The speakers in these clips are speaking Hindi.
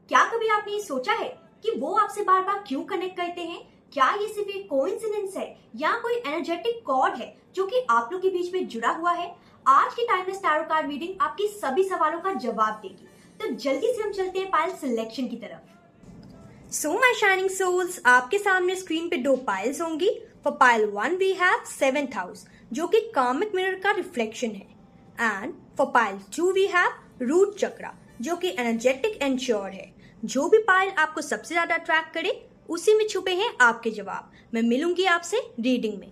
क्या कभी आपने ये सोचा है कि वो आपसे बार बार क्यों कनेक्ट करते हैं? क्या ये सिर्फ एक कोइंसिडेंस है या कोई एनर्जेटिक कॉर्ड है जो कि आप लोग के बीच में जुड़ा हुआ है? आज की टाइमलेस टैरो कार्ड रीडिंग आपके सभी सवालों का जवाब देगी। तो जल्दी से हम चलते हैं पाइल सिलेक्शन की तरफ। सो माय शाइनिंग सोल्स, आपके सामने स्क्रीन पे 2 पाइल्स होंगी। For pile 1 we have 7th house जो कि कार्मिक मिरर का रिफ्लेक्शन है, and for pile 2 we have root chakra जो कि एनर्जेटिक एंड श्योर है। जो भी पाइल आपको सबसे ज्यादा अट्रैक्ट करे उसी में छुपे हैं आपके जवाब। मैं मिलूंगी आपसे रीडिंग में।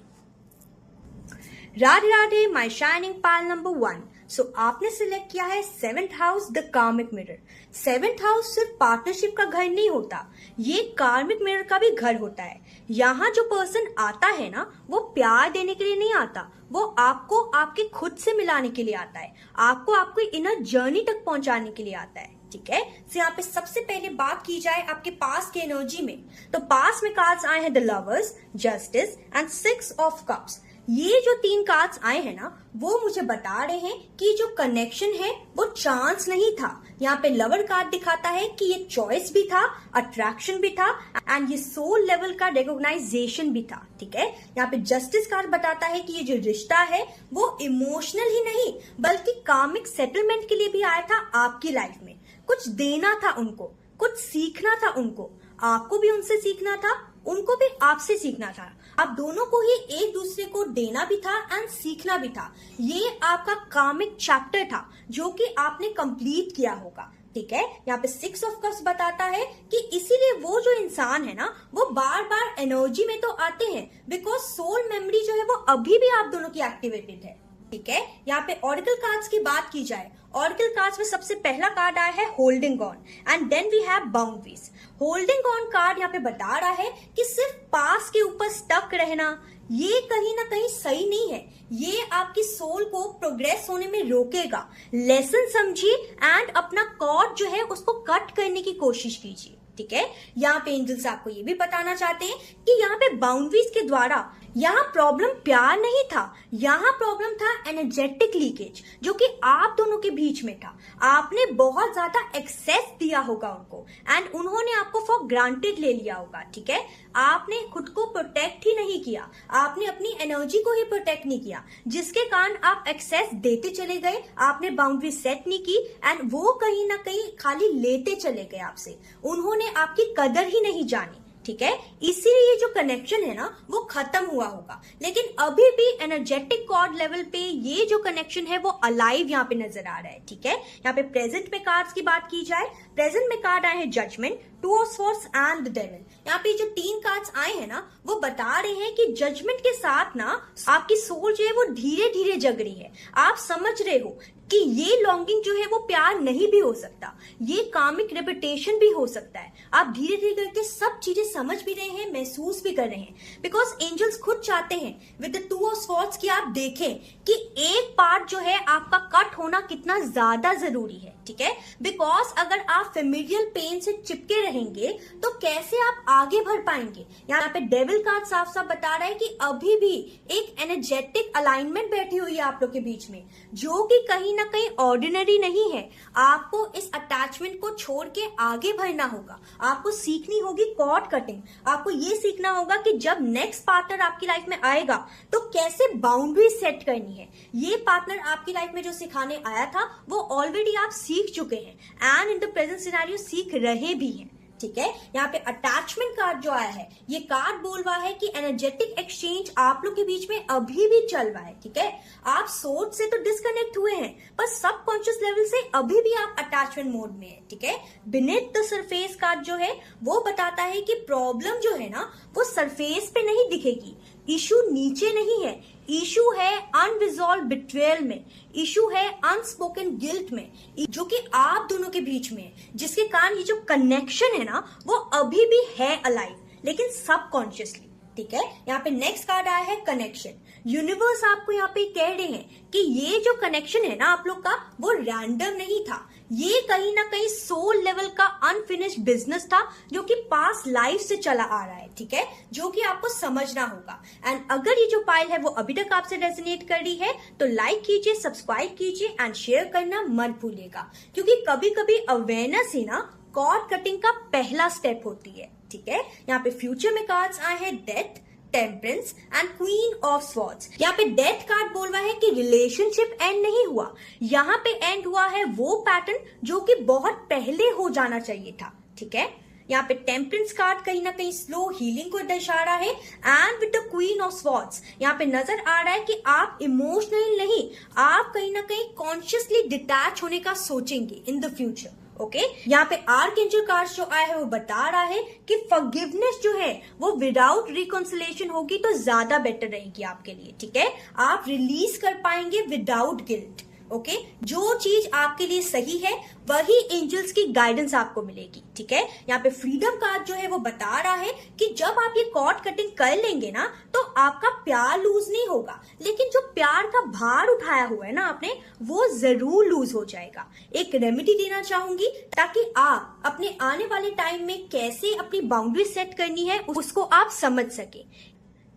Radhe Radhe my shining pile number 1। सो आपने सिलेक्ट किया है 7th हाउस द कार्मिक मिरर। 7th हाउस सिर्फ पार्टनरशिप का घर नहीं होता, ये कार्मिक मिरर का भी घर होता है। यहाँ जो पर्सन आता है ना, वो प्यार देने के लिए नहीं आता, वो आपको आपके खुद से मिलाने के लिए आता है, आपको आपकी इनर जर्नी तक पहुंचाने के लिए आता है। ठीक है, तो यहाँ पे सबसे पहले बात की जाए आपके पास के एनर्जी में, तो पास में कार्ड्स आए हैं the lovers, justice and 6 of cups. ये जो 3 कार्ड्स आए हैं ना, वो मुझे बता रहे हैं कि जो कनेक्शन है वो चांस नहीं था। यहाँ पे लवर कार्ड दिखाता है कि ये चॉइस भी था, अट्रैक्शन भी था, एंड ये सोल लेवल का रिकॉग्नाइजेशन भी था। ठीक है, यहाँ पे जस्टिस कार्ड बताता है कि ये जो रिश्ता है वो इमोशनल ही नहीं बल्कि कार्मिक सेटलमेंट के लिए भी आया था आपकी लाइफ में। कुछ देना था उनको, कुछ सीखना था उनको, आपको भी उनसे सीखना था, उनको भी आपसे सीखना था। आप दोनों को ही एक दूसरे को देना भी था एंड सीखना भी था। ये आपका कार्मिक चैप्टर था जो कि आपने कंप्लीट किया होगा। ठीक है, यहाँ पे 6 ऑफ कप्स बताता है कि इसीलिए वो जो इंसान है ना, वो बार बार एनर्जी में तो आते हैं बिकॉज सोल मेमोरी जो है वो अभी भी आप दोनों की एक्टिवेटेड है। ठीक है, यहाँ पे ऑरिकल कार्ड्स की बात की जाए, ऑरिकल कार्ड्स में सबसे पहला कार्ड आया है holding on and then we have boundaries. Holding on card यहाँ पे बता रहा है कि सिर्फ पास के ऊपर स्टक रहना ये कहीं ना कहीं सही नहीं है, ये आपकी सोल को प्रोग्रेस होने में रोकेगा। लेसन समझिए एंड अपना कॉर्ड जो है उसको कट करने की कोशिश कीजिए। ठीक है, यहाँ पे एंजल्स आपको ये भी बताना चाहते हैं कि यहाँ पे बाउंड्रीज के द्वारा यहाँ प्रॉब्लम प्यार नहीं था, यहाँ प्रॉब्लम था एनर्जेटिक लीकेज जो कि आप दोनों के बीच में था। आपने बहुत ज्यादा एक्सेस दिया होगा उनको एंड उन्होंने आपको फॉर ग्रांटेड ले लिया होगा। ठीक है, आपने खुद को प्रोटेक्ट ही नहीं किया, आपने अपनी एनर्जी को ही प्रोटेक्ट नहीं किया, जिसके कारण आप एक्सेस देते चले गए, आपने बाउंड्री सेट नहीं की एंड वो कहीं ना कहीं खाली लेते चले गए आपसे। उन्होंने आपकी कदर ही नहीं जानी। ठीक है, इसीलिए ये जो कनेक्शन है ना वो खत्म हुआ होगा, लेकिन अभी भी एनर्जेटिक कॉर्ड लेवल पे ये जो कनेक्शन है वो अलाइव यहाँ पे नजर आ रहा है। ठीक है, यहाँ पे प्रेजेंट में कार्ड्स की बात की जाए, प्रेजेंट में कार्ड आए हैं judgement, 2 of swords and the devil. यहाँ पे जो 3 कार्ड्स आए हैं ना वो बता रहे हैं कि जजमेंट के साथ ना आपकी सोल जो है वो धीरे धीरे जग रही है। आप समझ रहे हो कि ये लॉन्गिंग जो है वो प्यार नहीं भी हो सकता, ये कार्मिक रेपुटेशन भी हो सकता है। आप धीरे धीरे करके सब चीजें समझ भी रहे हैं, महसूस भी कर रहे हैं, बिकॉज एंजल्स खुद चाहते हैं विद द 2 ऑफ स्वॉर्ड्स की आप देखें कि एक पार्ट जो है आपका कट होना कितना ज्यादा जरूरी है। ठीक है, बिकॉज अगर आप फेमिलियल पेन से चिपके रहेंगे तो कैसे आप आगे बढ़ पाएंगे। यहाँ पे डेविल कार्ड साफ साफ बता रहा है कि अभी भी एक एनर्जेटिक अलाइनमेंट बैठी हुई है आप लोग के बीच में जो कि कहीं ना कहीं ऑर्डिनरी नहीं है। आपको इस अटैचमेंट को छोड़ के आगे बढ़ना होगा, आपको सीखनी होगी कॉर्ड कटिंग, आपको ये सीखना होगा कि जब नेक्स्ट पार्टनर आपकी लाइफ में आएगा तो कैसे बाउंड्री सेट करनी है। ये पार्टनर आपकी लाइफ में जो सिखाने आया था वो ऑलरेडी आप सीख चुके हैं and in the present scenario सीख रहे भी हैं। ठीक है, यहाँ पे अटैचमेंट कार्ड जो आया है, ये कार्ड बोल रहा है कि एनर्जेटिक एक्सचेंज आप लोग के बीच में अभी भी चल रहा है। ठीक है, आप सोच से तो डिस्कनेक्ट हुए हैं पर सबकॉन्शियस लेवल से अभी भी आप अटैचमेंट मोड में है। ठीक है, बीनेथ द सरफेस कार्ड जो है वो बताता है कि प्रॉब्लम जो है ना वो सरफेस पे नहीं दिखेगी, इशू नीचे नहीं है, इशू है अनरिजॉल्व बिट्रेयल में, इशू है अनस्पोकन गिल्ट में, जो कि आप दोनों के बीच में है, जिसके कारण ये जो कनेक्शन है ना वो अभी भी है अलाइव लेकिन सबकॉन्शियसली। ठीक है, यहाँ पे नेक्स्ट कार्ड आया है कनेक्शन। यूनिवर्स आपको यहाँ पे कह रहे हैं कि ये जो कनेक्शन है ना आप लोग का वो रैंडम नहीं था, ये कहीं ना कहीं सोल लेवल का अनफिनिश्ड बिजनेस था जो कि पास लाइफ से चला आ रहा है। ठीक है, जो कि आपको समझना होगा। एंड अगर ये जो पाइल है वो अभी तक आपसे रेजोनेट कर रही है तो लाइक कीजिए, सब्सक्राइब कीजिए एंड शेयर करना मत भूलिएगा, क्योंकि कभी कभी अवेयरनेस ही ना कॉर्ड कटिंग का पहला स्टेप होती है, ठीक है। यहाँ पे फ्यूचर में कार्ड्स आए हैं death, temperance and queen of swords. यहाँ पे डेथ कार्ड बोल रहा है कि रिलेशनशिप एंड नहीं हुआ, यहाँ पे एंड हुआ है वो पैटर्न जो कि बहुत पहले हो जाना चाहिए था, ठीक है। यहाँ पे टेम्परेंस कार्ड कहीं ना कहीं स्लो हीलिंग को दर्शा रहा है। And with the queen of swords यहाँ पे नजर आ रहा है कि आप इमोशनली नहीं, आप कहीं ना कहीं कॉन्शियसली डिटैच होने का सोचेंगे इन द फ्यूचर, ओके। यहाँ पे आर्कएंजल कार्ड जो आया है वो बता रहा है कि फॉरगिवनेस जो है वो विदाउट रिकॉन्सिलेशन होगी तो ज्यादा बेटर रहेगी आपके लिए, ठीक है। आप रिलीज कर पाएंगे विदाउट गिल्ट, ओके। जो चीज आपके लिए सही है वही एंजल्स की गाइडेंस आपको मिलेगी, ठीक है। यहाँ पे फ्रीडम कार्ड जो है वो बता रहा है कि जब आप ये कॉर्ड कटिंग कर लेंगे ना तो आपका प्यार लूज नहीं होगा, लेकिन जो प्यार का भार उठाया हुआ है ना आपने, वो जरूर लूज हो जाएगा। एक रेमेडी देना चाहूंगी ताकि आप अपने आने वाले टाइम में कैसे अपनी बाउंड्री सेट करनी है उसको आप समझ सके।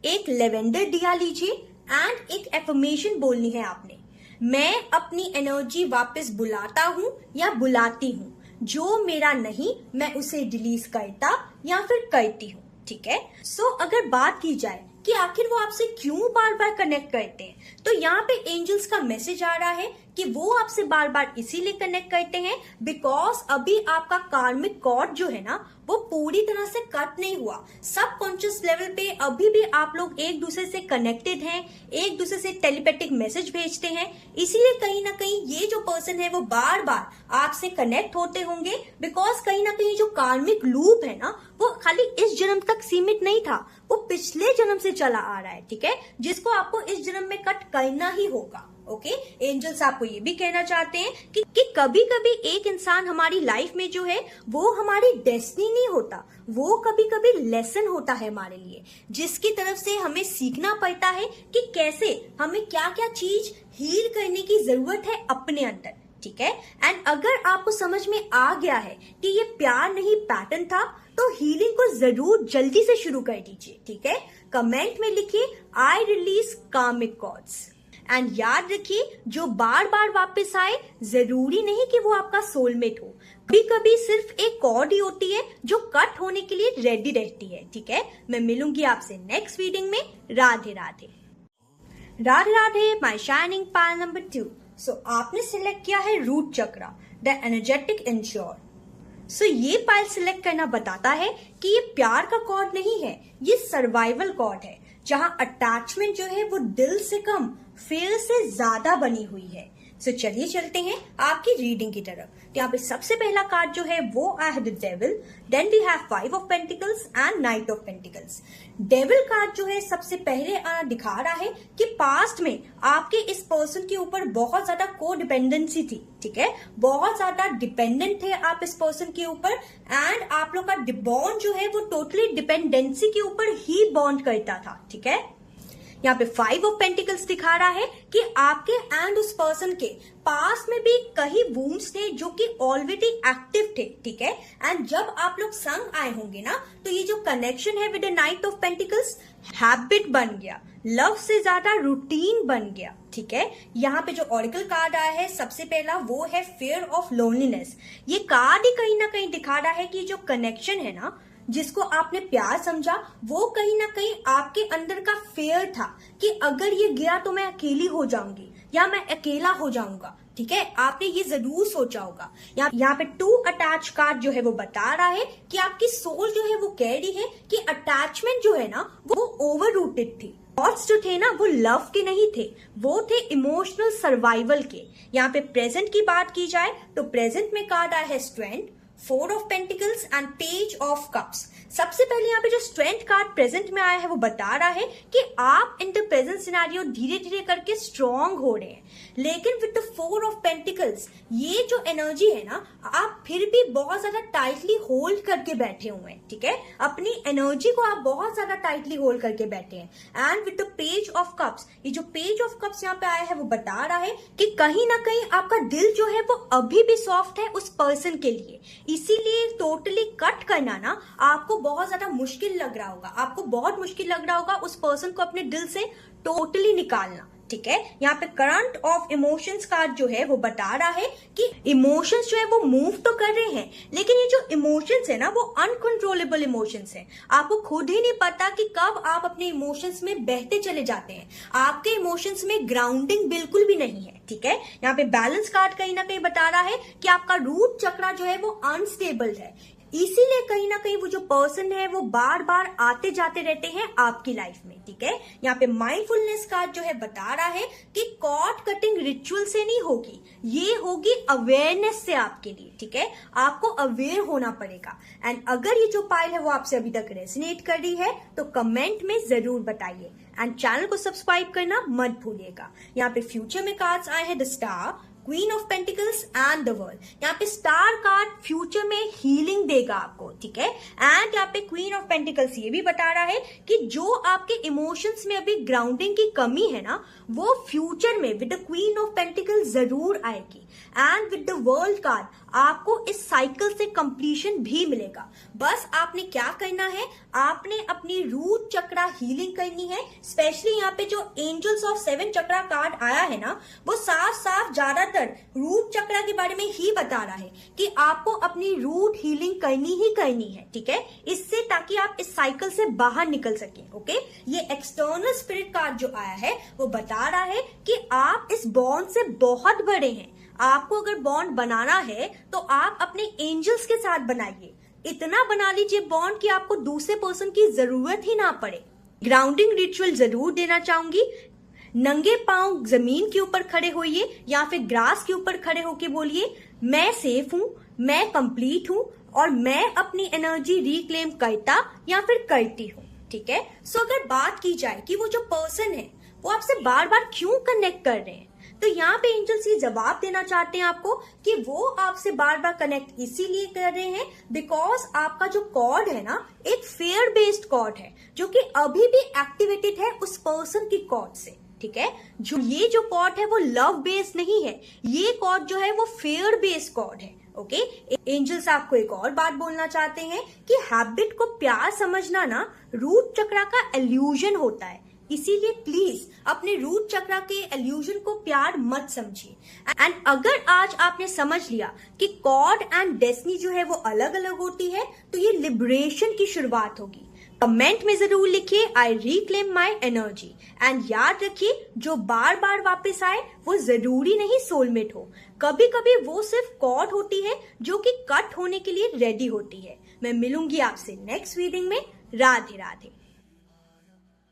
एक लेवेंडर दिया लीजिए एंड एक एफर्मेशन बोलनी है आपने, मैं अपनी एनर्जी वापस बुलाता हूं या बुलाती हूं, जो मेरा नहीं मैं उसे रिलीज करता या फिर करती हूं, ठीक है। सो अगर बात की जाए कि आखिर वो आपसे क्यों बार बार कनेक्ट करते हैं, तो यहाँ पे एंजल्स का मैसेज आ रहा है कि वो आपसे बार बार इसीलिए कनेक्ट करते हैं बिकॉज अभी आपका कार्मिक कॉर्ड जो है ना वो पूरी तरह से कट नहीं हुआ। सबकॉन्शियस लेवल पे अभी भी आप लोग एक दूसरे से कनेक्टेड हैं, एक दूसरे से टेलीपैथिक मैसेज भेजते हैं, इसीलिए कहीं ना कहीं ये जो पर्सन है वो बार बार आपसे कनेक्ट होते होंगे बिकॉज कहीं ना कहीं जो कार्मिक लूप है ना वो खाली इस जन्म तक सीमित नहीं था, वो पिछले जन्म से चला आ रहा है, ठीक है, जिसको आपको इस जन्म में कट करना ही होगा, ओके। एंजल्स आपको ये भी कहना चाहते हैं कि कभी कभी एक इंसान हमारी लाइफ में जो है वो हमारी डेस्टिनी नहीं होता, वो कभी कभी लेसन होता है हमारे लिए, जिसकी तरफ से हमें सीखना पड़ता है कि कैसे हमें क्या क्या चीज हील करने की जरूरत है अपने अंदर, ठीक है। एंड अगर आपको समझ में आ गया है कि ये प्यार नहीं पैटर्न था तो हीलिंग को जरूर जल्दी से शुरू कर दीजिए, ठीक है। कमेंट में लिखिए आई रिलीज कार्मिक कॉर्ड्स एंड याद रखिए जो बार बार वापस आए जरूरी नहीं कि वो आपका सोलमेट हो, कभी कभी सिर्फ एक कॉर्ड ही होती है जो कट होने के लिए रेडी रहती है, ठीक है। मैं मिलूंगी आपसे नेक्स्ट रीडिंग में। Radhe Radhe Radhe Radhe my shining pile number 2। So आपने सिलेक्ट किया है root chakra, the energetic ensure. So ये पायल सिलेक्ट करना बताता है कि ये प्यार का कॉर्ड नहीं है, ये सर्वाइवल कॉर्ड है, जहां अटैचमेंट जो है वो दिल से कम फेयर से ज्यादा बनी हुई है। सो चलिए चलते हैं आपकी रीडिंग की तरफ। तो यहाँ पे सबसे पहला कार्ड जो है वो आया है the devil, then we have 5 of pentacles and knight of pentacles. Devil card जो है सबसे पहले दिखा रहा है कि पास्ट में आपके इस पर्सन के ऊपर बहुत ज्यादा को डिपेंडेंसी थी, ठीक है, बहुत ज्यादा डिपेंडेंट थे आप इस पर्सन के ऊपर एंड आप लोग का बॉन्ड जो है वो टोटली डिपेंडेंसी के ऊपर ही बॉन्ड करता था, ठीक है। यहाँ पे 5 ऑफ पेंटिकल्स दिखा रहा है कि आपके एंड उस पर्सन के पास में भी कई वूंड्स थे जो कि ऑलरेडी एक्टिव थे, ठीक है। एंड जब आप लोग संग आए होंगे ना तो ये जो कनेक्शन है with the night of pentacles habit बन गया, लव से ज्यादा रूटीन बन गया, ठीक है। यहाँ पे जो ऑरिकल कार्ड आया है सबसे पहला वो है फियर ऑफ लोनलीनेस। ये कार्ड ही कहीं ना कहीं दिखा रहा है कि जो कनेक्शन है ना जिसको आपने प्यार समझा वो कहीं ना कहीं आपके अंदर का फेयर था कि अगर ये गया तो मैं अकेली हो जाऊंगी या मैं अकेला हो जाऊंगा, ठीक है। आपने ये जरूर सोचा होगा। यहाँ पे 2 अटैच कार्ड जो है वो बता रहा है कि आपकी सोल जो है वो कह रही है कि अटैचमेंट जो है ना वो ओवर रूटेड थी। थॉट्स जो थे ना वो लव के नहीं थे, वो थे इमोशनल सर्वाइवल के। यहाँ पे प्रेजेंट की बात की जाए तो प्रेजेंट में कार्ड आया है strength, 4 of pentacles and page of cups. सबसे पहले यहाँ पे जो स्ट्रेंथ कार्ड प्रेजेंट में आया है वो बता रहा है कि आप इन द प्रेजेंट सिनेरियो धीरे धीरे करके स्ट्रॉन्ग हो रहे हैं, लेकिन विद द 4 ऑफ पेंटिकल्स ये जो एनर्जी है ना आप फिर भी बहुत ज्यादा टाइटली होल्ड करके बैठे हुए हैं, ठीक है। अपनी एनर्जी को आप बहुत ज्यादा टाइटली होल्ड करके बैठे हैं। And with the page of cups, ये जो पेज ऑफ कप्स यहाँ पे आया है वो बता रहा है कि कहीं ना कहीं आपका दिल जो है वो अभी भी सॉफ्ट है उस पर्सन के लिए, इसीलिए टोटली कट करना ना आपको बहुत ज्यादा मुश्किल लग रहा होगा, आपको बहुत मुश्किल लग रहा होगा उस पर्सन को अपने दिल से टोटली निकालना, ठीक है। यहाँ पे करंट ऑफ इमोशंस कार्ड जो है वो बता रहा है कि इमोशंस जो है वो मूव तो कर रहे हैं, लेकिन ये जो इमोशंस है ना वो अनकंट्रोलेबल इमोशंस है। आपको खुद ही नहीं पता कि कब आप अपने इमोशंस में बहते चले जाते हैं। आपके इमोशंस में ग्राउंडिंग बिल्कुल भी नहीं है, ठीक है। यहाँ पे बैलेंस कार्ड कहीं ना कहीं बता रहा है कि आपका रूट चक्रा जो है वो अनस्टेबल है, इसीलिए कहीं ना कहीं वो जो पर्सन है वो बार बार आते जाते रहते हैं आपकी लाइफ में, ठीक है। यहाँ पे माइंडफुलनेस कार्ड जो है बता रहा है कि कॉर्ड कटिंग रिचुअल से नहीं होगी, ये होगी अवेयरनेस से आपके लिए, ठीक है। आपको अवेयर होना पड़ेगा। एंड अगर ये जो पाइल है वो आपसे अभी तक रेजोनेट कर रही है तो कमेंट में जरूर बताइए एंड चैनल को सब्सक्राइब करना मत भूलिएगा। यहाँ पे फ्यूचर में कार्ड्स आए हैं the star, queen of pentacles and the world. यहाँ पे स्टार कार्ड फ्यूचर में हीलिंग देगा आपको, ठीक है। एंड यहाँ पे क्वीन ऑफ पेंटिकल्स ये भी बता रहा है कि जो आपके इमोशंस में अभी ग्राउंडिंग की कमी है ना वो फ्यूचर में with the queen of pentacles जरूर आएगी। And with the world card आपको इस साइकिल से कंप्लीशन भी मिलेगा। बस आपने क्या करना है, आपने अपनी रूट चक्रा हीलिंग करनी है। स्पेशली यहाँ पे जो एंजल्स ऑफ 7 चक्रा कार्ड आया है ना वो साफ साफ ज्यादातर रूट चक्रा के बारे में ही बता रहा है कि आपको अपनी रूट हीलिंग करनी ही करनी है, ठीक है। इससे ताकि आप इस साइकिल से बाहर निकल सकें, ओके। ये एक्सटर्नल स्पिरिट कार्ड जो आया है वो बता रहा है कि आप इस बॉन्ड से बहुत बड़े हैं। आपको अगर बॉन्ड बनाना है तो आप अपने एंजल्स के साथ बनाइए। इतना बना लीजिए बॉन्ड कि आपको दूसरे पर्सन की जरूरत ही ना पड़े। ग्राउंडिंग रिचुअल जरूर देना चाहूंगी। नंगे पांव जमीन के ऊपर खड़े होइए या फिर ग्रास के ऊपर खड़े होके बोलिए मैं सेफ हूं, मैं कंप्लीट हूं और मैं अपनी एनर्जी रिक्लेम करता या फिर करती हूं, ठीक है। सो अगर बात की जाए कि वो जो पर्सन है वो आपसे बार बार क्यों कनेक्ट कर रहे हैं, तो यहाँ पे एंजल्स ये जवाब देना चाहते हैं आपको कि वो आपसे बार बार कनेक्ट इसीलिए कर रहे हैं बिकॉज आपका जो कॉर्ड है ना एक फेयर बेस्ड कॉर्ड है जो कि अभी भी एक्टिवेटेड है उस पर्सन की कॉर्ड से, ठीक है। जो ये जो कॉर्ड है वो लव बेस्ड नहीं है, ये कॉर्ड जो है वो फेयर बेस्ड कॉर्ड है, ओके। एंजल्स आपको एक और बात बोलना चाहते हैं कि हैबिट को प्यार समझना ना रूट चक्रा का इल्यूजन होता है, इसीलिए प्लीज अपने रूट चक्रा के इल्यूजन को प्यार मत समझिए। एंड अगर आज आपने समझ लिया कि कॉर्ड एंड डेस्टिनी जो है वो अलग अलग होती है तो ये लिबरेशन की शुरुआत होगी। कमेंट में जरूर लिखिए आई रिक्लेम माई एनर्जी एंड याद रखिए जो बार बार वापस आए वो जरूरी नहीं सोलमेट हो, कभी कभी वो सिर्फ कॉर्ड होती है जो कि कट होने के लिए रेडी होती है। मैं मिलूंगी आपसे नेक्स्ट रीडिंग में। राधे राधे।